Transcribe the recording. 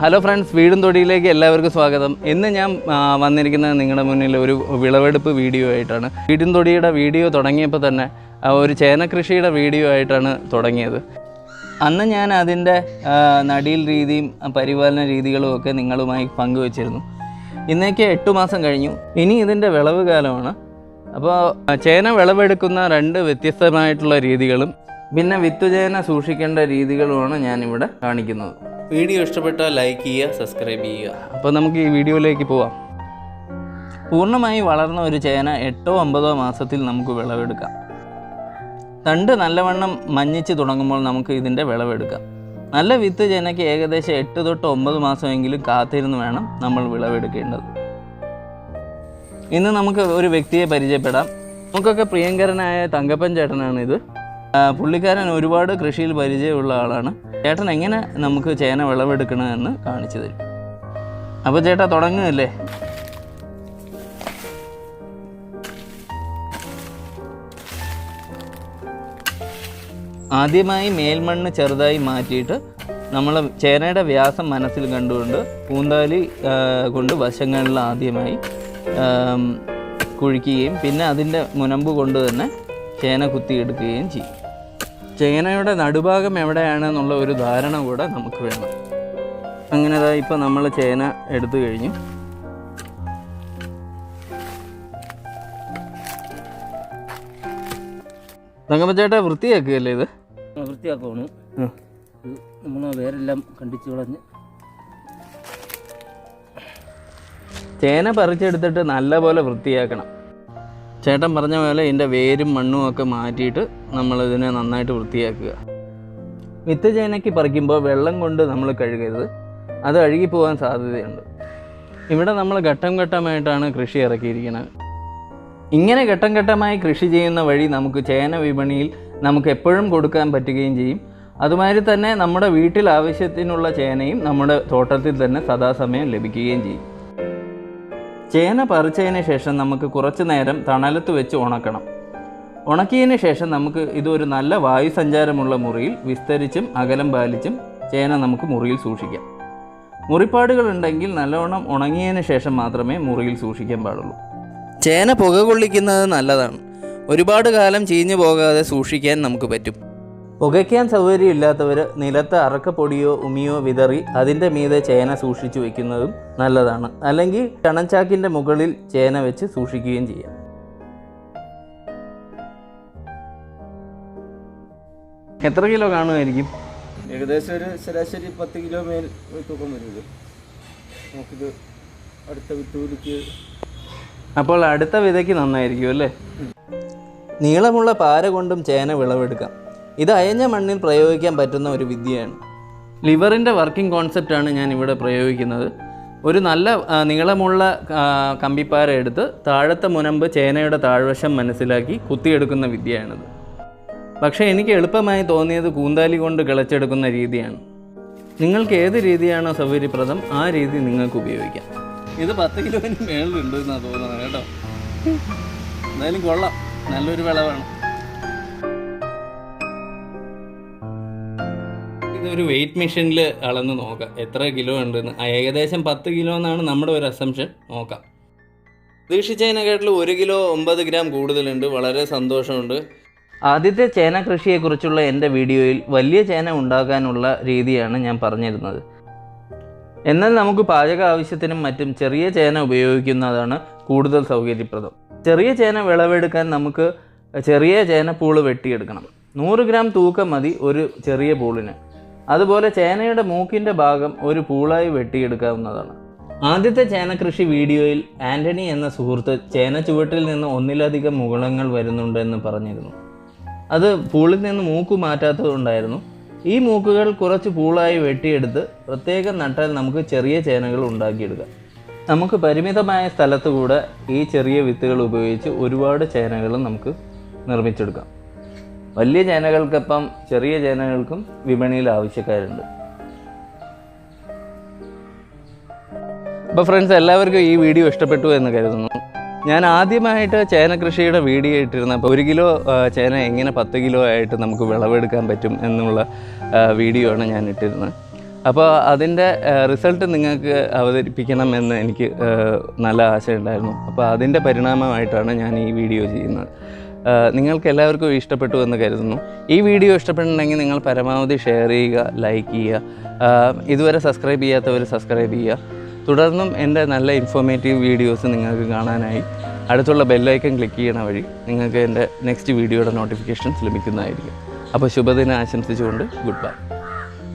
Hello friends, വീടും തൊടിയിലേക്ക് എല്ലാവർക്കും സ്വാഗതം. ഇന്ന് ഞാൻ വന്നിരിക്കുന്നത് നിങ്ങളുടെ മുന്നിൽ ഒരു വിളവെടുപ്പ് വീഡിയോ ആയിട്ടാണ്. വീടും തൊടിയുടെ വീഡിയോ തുടങ്ങിയപ്പോൾ തന്നെ ഒരു ചേന കൃഷിയുടെ വീഡിയോ ആയിട്ടാണ് തുടങ്ങിയത്. അന്ന് ഞാൻ അതിൻ്റെ നടീൽ രീതിയും പരിപാലന രീതികളും ഒക്കെ നിങ്ങളുമായി പങ്കുവച്ചിരുന്നു. ഇന്നേക്ക് 8 മാസം കഴിഞ്ഞു. ഇനി ഇതിൻ്റെ വിളവ് കാലമാണ്. അപ്പോൾ ചേന വിളവെടുക്കുന്ന 2 വ്യത്യസ്തമായിട്ടുള്ള രീതികളും പിന്നെ വിത്തുചേന സൂക്ഷിക്കേണ്ട രീതികളുമാണ് ഞാനിവിടെ കാണിക്കുന്നത്. വീഡിയോ ഇഷ്ടപ്പെട്ടാൽ ലൈക്ക് ചെയ്യുക, സബ്സ്ക്രൈബ് ചെയ്യുക. അപ്പോൾ നമുക്ക് ഈ വീഡിയോയിലേക്ക് പോവാം. പൂർണ്ണമായി വളർന്ന ഒരു ചേന 8-9 മാസത്തിൽ നമുക്ക് വിളവെടുക്കാം. തണ്ട് നല്ലവണ്ണം മഞ്ഞിച്ച് തുടങ്ങുമ്പോൾ നമുക്ക് ഇതിൻ്റെ വിളവെടുക്കാം. നല്ല വിത്ത് ചേനയ്ക്ക് ഏകദേശം 8 തൊട്ട് 9 മാസമെങ്കിലും കാത്തിരുന്ന് വേണം നമ്മൾ വിളവെടുക്കേണ്ടത്. ഇന്ന് നമുക്ക് ഒരു വ്യക്തിയെ പരിചയപ്പെടാം. നമുക്കൊക്കെ പ്രിയങ്കരനായ തങ്കപ്പൻ ചേട്ടനാണിത്. പുള്ളിക്കാരൻ ഒരുപാട് കൃഷിയിൽ പരിചയമുള്ള ആളാണ്. ചേട്ടൻ എങ്ങനെ നമുക്ക് ചേന വിളവെടുക്കണമെന്ന് കാണിച്ചു തരും. അപ്പോൾ ചേട്ടാ തുടങ്ങുകയല്ലേ? ആദ്യമായി മേൽമണ്ണ് ചെറുതായി മാറ്റിയിട്ട് നമ്മൾ ചേനയുടെ വ്യാസം മനസ്സിൽ കണ്ടുകൊണ്ട് പൂന്താലി കൊണ്ട് വശങ്ങളിൽ ആദ്യമായി കുഴിക്കുകയും പിന്നെ അതിൻ്റെ മുനമ്പ് കൊണ്ട് തന്നെ ചേന കുത്തിയെടുക്കുകയും ചെയ്യും. ചേനയുടെ നടുഭാഗം എവിടെയാണെന്നുള്ള ഒരു ധാരണ കൂടെ നമുക്ക് വേണം. അങ്ങനെ ഇപ്പോൾ നമ്മൾ ചേന എടുത്തു കഴിഞ്ഞു. തങ്കപ്പച്ചേട്ടാ വൃത്തിയാക്കുകയല്ലേ ഇത്? വൃത്തിയാക്കണം. നമ്മൾ വേരെല്ലാം കണ്ടിച്ചു കളഞ്ഞ് ചേന പറിച്ചെടുത്തിട്ട് നല്ലപോലെ വൃത്തിയാക്കണം. ചേട്ടൻ പറഞ്ഞ പോലെ ഇതിൻ്റെ വേരും മണ്ണും ഒക്കെ മാറ്റിയിട്ട് നമ്മളിതിനെ നന്നായിട്ട് വൃത്തിയാക്കുക. വിത്ത് ചേനയ്ക്ക് പറിക്കുമ്പോൾ വെള്ളം കൊണ്ട് നമ്മൾ കഴുകരുത്, അത് അഴുകിപ്പോകാൻ സാധ്യതയുണ്ട്. ഇവിടെ നമ്മൾ ഘട്ടം ഘട്ടമായിട്ടാണ് കൃഷി ഇറക്കിയിരിക്കുന്നത്. ഇങ്ങനെ ഘട്ടം ഘട്ടമായി കൃഷി ചെയ്യുന്ന വഴി നമുക്ക് ചേന വിപണിയിൽ നമുക്ക് എപ്പോഴും കൊടുക്കാൻ പറ്റുകയും ചെയ്യും. അതുമാതിരി തന്നെ നമ്മുടെ വീട്ടിൽ ആവശ്യത്തിനുള്ള ചേനയും നമ്മുടെ തോട്ടത്തിൽ തന്നെ സദാസമയം ലഭിക്കുകയും ചെയ്യും. ചേന പറിച്ചതിന് ശേഷം നമുക്ക് കുറച്ച് നേരം തണലത്ത് വെച്ച് ഉണക്കണം. ഉണക്കിയതിന് ശേഷം നമുക്ക് ഇതൊരു നല്ല വായു സഞ്ചാരമുള്ള മുറിയിൽ വിസ്തരിച്ചും അകലം പാലിച്ചും ചേന നമുക്ക് മുറിയിൽ സൂക്ഷിക്കാം. മുറിപ്പാടുകളുണ്ടെങ്കിൽ നല്ലവണ്ണം ഉണങ്ങിയതിന് ശേഷം മാത്രമേ മുറിയിൽ സൂക്ഷിക്കാൻ പാടുള്ളൂ. ചേന പുക കൊള്ളിക്കുന്നത് നല്ലതാണ്. ഒരുപാട് കാലം ചീഞ്ഞു പോകാതെ സൂക്ഷിക്കാൻ നമുക്ക് പറ്റും. പുകയ്ക്കാൻ സൗകര്യമില്ലാത്തവർ നിലത്ത് അറക്കപ്പൊടിയോ ഉമിയോ വിതറി അതിൻ്റെ മീതെ ചേന സൂക്ഷിച്ചു വെക്കുന്നതും നല്ലതാണ്. അല്ലെങ്കിൽ ചണച്ചാക്കിൻ്റെ മുകളിൽ ചേന വെച്ച് സൂക്ഷിക്കുകയും ചെയ്യാം. എത്ര കിലോ കാണുമായിരിക്കും? ഏകദേശം ഒരു ശരാശരി 10 കിലോ മേൽ തൂക്കം വരുന്നത്. നമുക്കിത് അടുത്ത വിത്തുകൂലിക്ക് അപ്പോൾ അടുത്ത വിതയ്ക്ക് നന്നായിരിക്കും അല്ലേ? നീളമുള്ള പാര കൊണ്ടും ചേന വിളവെടുക്കാം. ഇത് അയഞ്ഞ മണ്ണിൽ പ്രയോഗിക്കാൻ പറ്റുന്ന ഒരു വിദ്യയാണ്. ലിവറിൻ്റെ വർക്കിംഗ് കോൺസെപ്റ്റാണ് ഞാൻ ഇവിടെ പ്രയോഗിക്കുന്നത്. ഒരു നല്ല നീളമുള്ള കമ്പിപ്പാര എടുത്ത് താഴത്തെ മുനമ്പ് ചേനയുടെ താഴ്വശം മനസ്സിലാക്കി കുത്തിയെടുക്കുന്ന വിദ്യയാണിത്. പക്ഷേ എനിക്ക് എളുപ്പമായി തോന്നിയത് കൂന്താലി കൊണ്ട് കിളച്ചെടുക്കുന്ന രീതിയാണ്. നിങ്ങൾക്ക് ഏത് രീതിയാണോ സൗകര്യപ്രദം ആ രീതി നിങ്ങൾക്ക് ഉപയോഗിക്കാം. ഇത് 10 കിലോന് മേളിലുണ്ട് എന്നാണ് തോന്നുന്നത് കേട്ടോ. എന്തായാലും കൊള്ളാം, നല്ലൊരു വിളവാണ്. ഇതൊരു വെയിറ്റ് മെഷീനിൽ അളന്ന് നോക്കാം എത്ര കിലോ ഉണ്ടെന്ന്. ഏകദേശം 10 കിലോ എന്നാണ് നമ്മുടെ ഒരു അസംഷൻ. നോക്കാം. പ്രതീക്ഷിച്ചതിനെക്കാട്ടിൽ 1 കിലോ 9 ഗ്രാം കൂടുതലുണ്ട്. വളരെ സന്തോഷമുണ്ട്. ആദ്യത്തെ ചേന കൃഷിയെക്കുറിച്ചുള്ള എൻ്റെ വീഡിയോയിൽ വലിയ ചേന ഉണ്ടാക്കാനുള്ള രീതിയാണ് ഞാൻ പറഞ്ഞിരുന്നത്. എന്നാൽ നമുക്ക് പാചക ആവശ്യത്തിനും മറ്റും ചെറിയ ചേന ഉപയോഗിക്കുന്നതാണ് കൂടുതൽ സൗകര്യപ്രദം. ചെറിയ ചേന വിളവെടുക്കാൻ നമുക്ക് ചെറിയ ചേനപ്പൂള് വെട്ടിയെടുക്കണം. 100 ഗ്രാം തൂക്കം മതി ഒരു ചെറിയ പൂളിന്. അതുപോലെ ചേനയുടെ മൂക്കിൻ്റെ ഭാഗം ഒരു പൂളായി വെട്ടിയെടുക്കാവുന്നതാണ്. ആദ്യത്തെ ചേന കൃഷി വീഡിയോയിൽ ആൻ്റണി എന്ന സുഹൃത്ത് ചേന ചുവട്ടിൽ നിന്ന് ഒന്നിലധികം മുകുളങ്ങൾ വരുന്നുണ്ടെന്ന് പറഞ്ഞിരുന്നു. അത് പൂളിൽ നിന്ന് മൂക്ക് മാറ്റാത്തതുകൊണ്ടായിരുന്നു. ഈ മൂക്കുകൾ കുറച്ച് പൂളായി വെട്ടിയെടുത്ത് പ്രത്യേകം നട്ടാൽ നമുക്ക് ചെറിയ ചേനകൾ ഉണ്ടാക്കിയെടുക്കാം. നമുക്ക് പരിമിതമായ സ്ഥലത്ത് കൂടെ ഈ ചെറിയ വിത്തുകൾ ഉപയോഗിച്ച് ഒരുപാട് ചേനകളും നമുക്ക് നിർമ്മിച്ചെടുക്കാം. വലിയ ചേനകൾക്കൊപ്പം ചെറിയ ചേനകൾക്കും വിപണിയിൽ ആവശ്യക്കാരുണ്ട്. അപ്പോൾ ഫ്രണ്ട്സ്, എല്ലാവർക്കും ഈ വീഡിയോ ഇഷ്ടപ്പെട്ടു എന്ന് കരുതുന്നു. ഞാൻ ആദ്യമായിട്ട് ചേന കൃഷിയുടെ വീഡിയോ ഇട്ടിരുന്നപ്പോൾ 1 കിലോ ചേന എങ്ങനെ 10 കിലോ ആയിട്ട് നമുക്ക് വിളവെടുക്കാൻ പറ്റും എന്നുള്ള വീഡിയോ ആണ് ഞാൻ ഇട്ടിരുന്നത്. അപ്പോൾ അതിൻ്റെ റിസൾട്ട് നിങ്ങൾക്ക് അവതരിപ്പിക്കണമെന്ന് എനിക്ക് നല്ല ആശയമുണ്ടായിരുന്നു. അപ്പോൾ അതിൻ്റെ പരിണാമമായിട്ടാണ് ഞാൻ ഈ വീഡിയോ ചെയ്യുന്നത്. നിങ്ങൾക്ക് എല്ലാവർക്കും ഇഷ്ടപ്പെട്ടു എന്ന് കരുതുന്നു. ഈ വീഡിയോ ഇഷ്ടപ്പെട്ടിട്ടുണ്ടെങ്കിൽ നിങ്ങൾ പരമാവധി ഷെയർ ചെയ്യുക, ലൈക്ക് ചെയ്യുക. ഇതുവരെ സബ്സ്ക്രൈബ് ചെയ്യാത്തവർ സബ്സ്ക്രൈബ് ചെയ്യുക. തുടർന്നും എൻ്റെ നല്ല ഇൻഫോർമേറ്റീവ് വീഡിയോസ് നിങ്ങൾക്ക് കാണാനായി അടുത്തുള്ള ബെല്ലൈക്കൺ ക്ലിക്ക് ചെയ്യണ വഴി നിങ്ങൾക്ക് എൻ്റെ നെക്സ്റ്റ് വീഡിയോയുടെ നോട്ടിഫിക്കേഷൻസ് ലഭിക്കുന്നതായിരിക്കും. അപ്പോൾ ശുഭദിനം ആശംസിച്ചുകൊണ്ട് ഗുഡ് ബൈ.